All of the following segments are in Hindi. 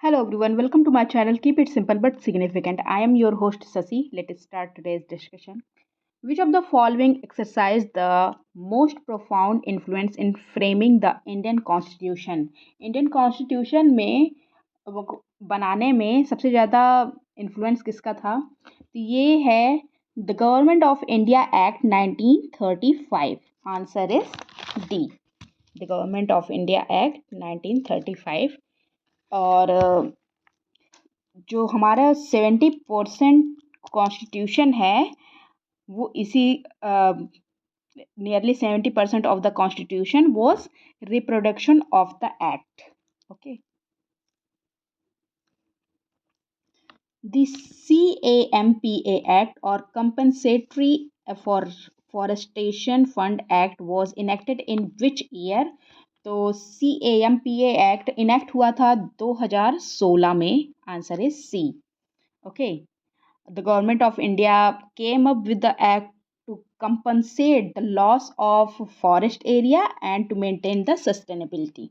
Hello everyone, welcome to my channel. Keep it simple but significant. I am your host Sasi. Let's start today's discussion. Which of the following exercised the most profound influence in framing the Indian Constitution? Indian constitution में बनाने में सबसे ज़्यादा इन्फ्लुएंस किसका था? तो ये है the government of India act 1935. Answer is D, the government of India act 1935. और जो हमारा 70% कॉन्स्टिट्यूशन है वो इसी nearly 70% of the constitution was reproduction of the act. Okay. The CAMPA act और compensatory for forestation fund act was enacted in which year? तो CAMPA एक्ट इनेक्ट हुआ था 2016 में. Answer is C. Okay. The government of India came up with the act to compensate the loss of forest area and to maintain the sustainability.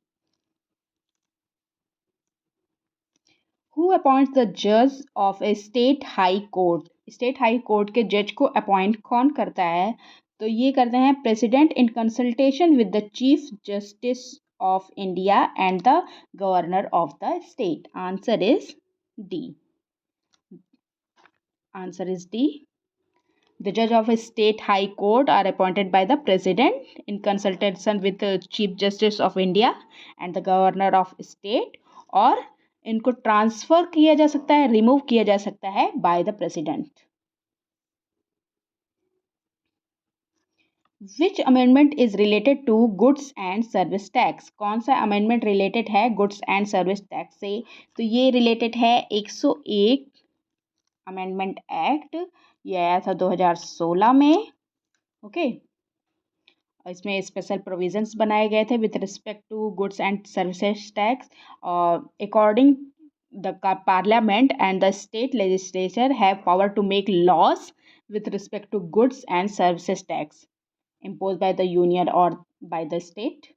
Who appoints the judge of a state high court? State high court के जज को अपॉइंट कौन करता है? तो ये करते हैं president in consultation with the chief justice of India and the governor of the state. Answer is D. Answer is D. The judge of a state high court are appointed by the president in consultation with the chief justice of India and the governor of state. और इनको ट्रांसफर किया जा सकता है, रिमूव किया जा सकता है by the president. Which amendment is related to goods and service tax? कौन सा अमेंडमेंट रिलेटेड है गुड्स एंड सर्विस टैक्स से? तो ये रिलेटेड है 101 अमेंडमेंट एक्ट. ये आया था 2016 में. ओके. इसमें स्पेशल प्रोविजंस बनाए गए थे with respect to goods and services tax. According the parliament and the state legislature have power to make laws with respect to goods and services tax imposed by the union or by the state.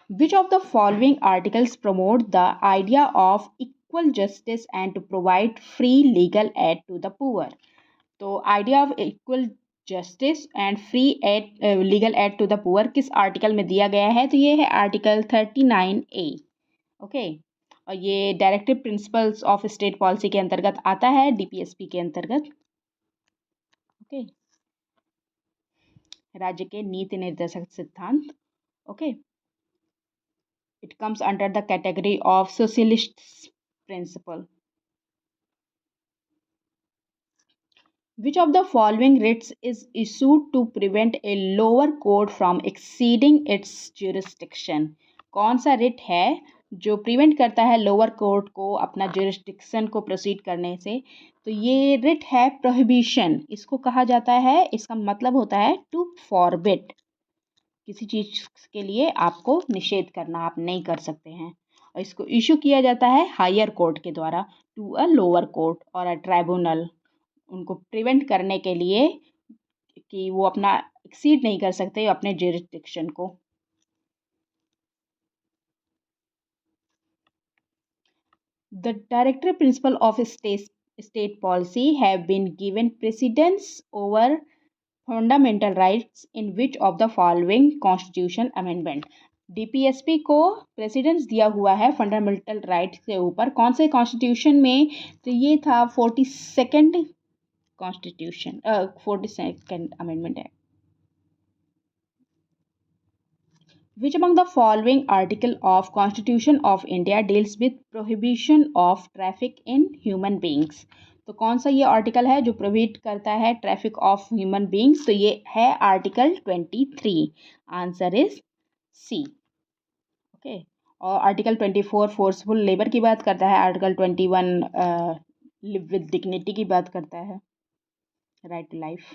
Which of the following articles promote the idea of equal justice and to provide free legal aid to the poor? तो idea of equal justice and free aid, legal aid to the poor किस आर्टिकल में दिया गया है? तो ये है आर्टिकल 39A. ओके. और ये directive principles of state policy के अंतर्गत आता है, DPSP के अंतर्गत. ओके. राज्य के नीति निर्देशक सिद्धांत. Okay. It comes under the category of socialist principle. Which of the following writs is issued to prevent a lower court from exceeding its jurisdiction? कौन सा रिट है जो प्रिवेंट करता है लोअर कोर्ट को अपना जुरिस्डिक्शन को प्रोसीड करने से? तो ये रिट है प्रोहिबिशन. इसको कहा जाता है, इसका मतलब होता है टू फॉरबिड. किसी चीज़ के लिए आपको निषेध करना, आप नहीं कर सकते हैं. और इसको इशू किया जाता है हायर कोर्ट के द्वारा टू अ लोअर कोर्ट और अ ट्राइब्यूनल, उनको प्रिवेंट करने के लिए कि वो अपना एक्सीड नहीं कर सकते अपने जुरिस्डिक्शन को. The directive principle of state policy have been given precedence over fundamental rights in which of the following constitution amendment? DPSP को प्रेसिडेंस दिया हुआ है फंडामेंटल राइट्स के ऊपर. कौन से कॉन्स्टिट्यूशन में? तो ये था 42nd कॉन्स्टिट्यूशन, 42nd अमेंडमेंट है. Which among the following article of Constitution of India deals with prohibition of traffic in human beings? तो कौन सा ये आर्टिकल है जो प्रोहिबिट करता है ट्रैफिक ऑफ ह्यूमन बींग्स? तो ये है article 23. Answer is C. Okay. और आर्टिकल 24 फोर्सफुल लेबर की बात करता है. आर्टिकल 21 लिव विद डिग्निटी की बात करता है, right to life.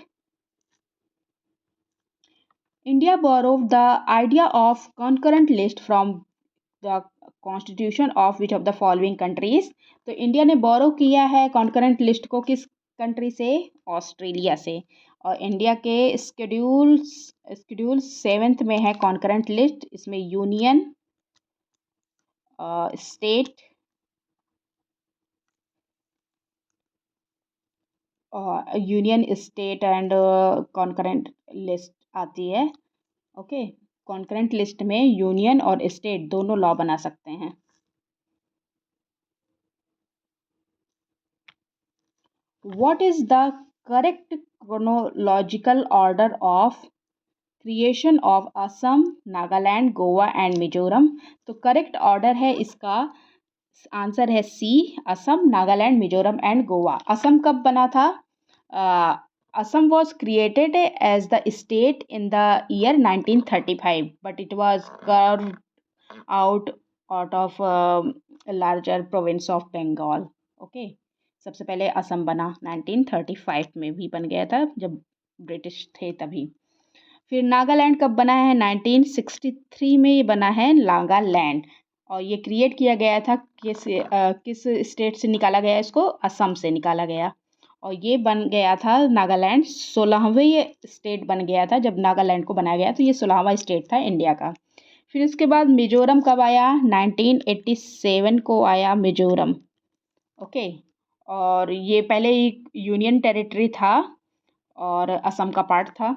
India borrowed the idea of concurrent list from the constitution of which of the following countries? तो इंडिया ने बोरो किया है कॉन्करेंट लिस्ट को किस कंट्री से? ऑस्ट्रेलिया से. और इंडिया के शेड्यूल 7th में है कॉन्करेंट लिस्ट. इसमें union, state union state and concurrent list आती है। ओके, कॉन्करेंट लिस्ट में यूनियन और स्टेट दोनों लॉ बना सकते हैं। What is the correct chronological order of creation of Assam, Nagaland, Goa and Mizoram? तो करेक्ट ऑर्डर है इसका, आंसर है सी, असम, नागालैंड, मिजोरम एंड गोवा। असम कब बना था? Assam was created as the state in the year 1935 but it was carve out of larger province of Bengal. Okay, सबसे पहले असम बना 1935 में, भी बन गया था जब ब्रिटिश थे तभी। फिर नागालैंड कब बना है? 1963 में ये बना है नागालैंड, और ये क्रिएट किया गया था किस स्टेट से निकाला गया? इसको असम से निकाला गया, और ये बन गया था नागालैंड 16वें स्टेट बन गया था। जब नागालैंड को बनाया गया तो ये 16वां स्टेट था इंडिया का। फिर उसके बाद मिजोरम कब आया? 1987 को आया मिजोरम। ओके, और ये पहले एक यूनियन टेरिटरी था और असम का पार्ट था।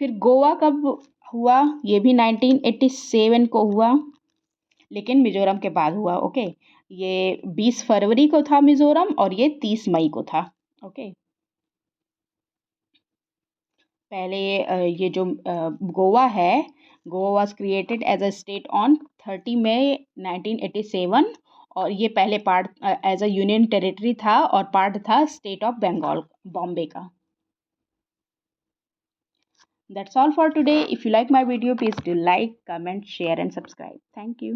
फिर गोवा कब हुआ? ये भी 1987 को हुआ, लेकिन मिजोरम के बाद हुआ। ओके, ये 20 फरवरी को था मिजोरम, और ये 30 मई को था। ओके, पहले ये जो गोवा है, Goa was created as a state on 30 May 1987, और ये पहले part as a union territory था और पार्ट था स्टेट ऑफ बंगाल, बॉम्बे का। That's all for today. If you like my video, please do like, comment, share and subscribe. Thank you.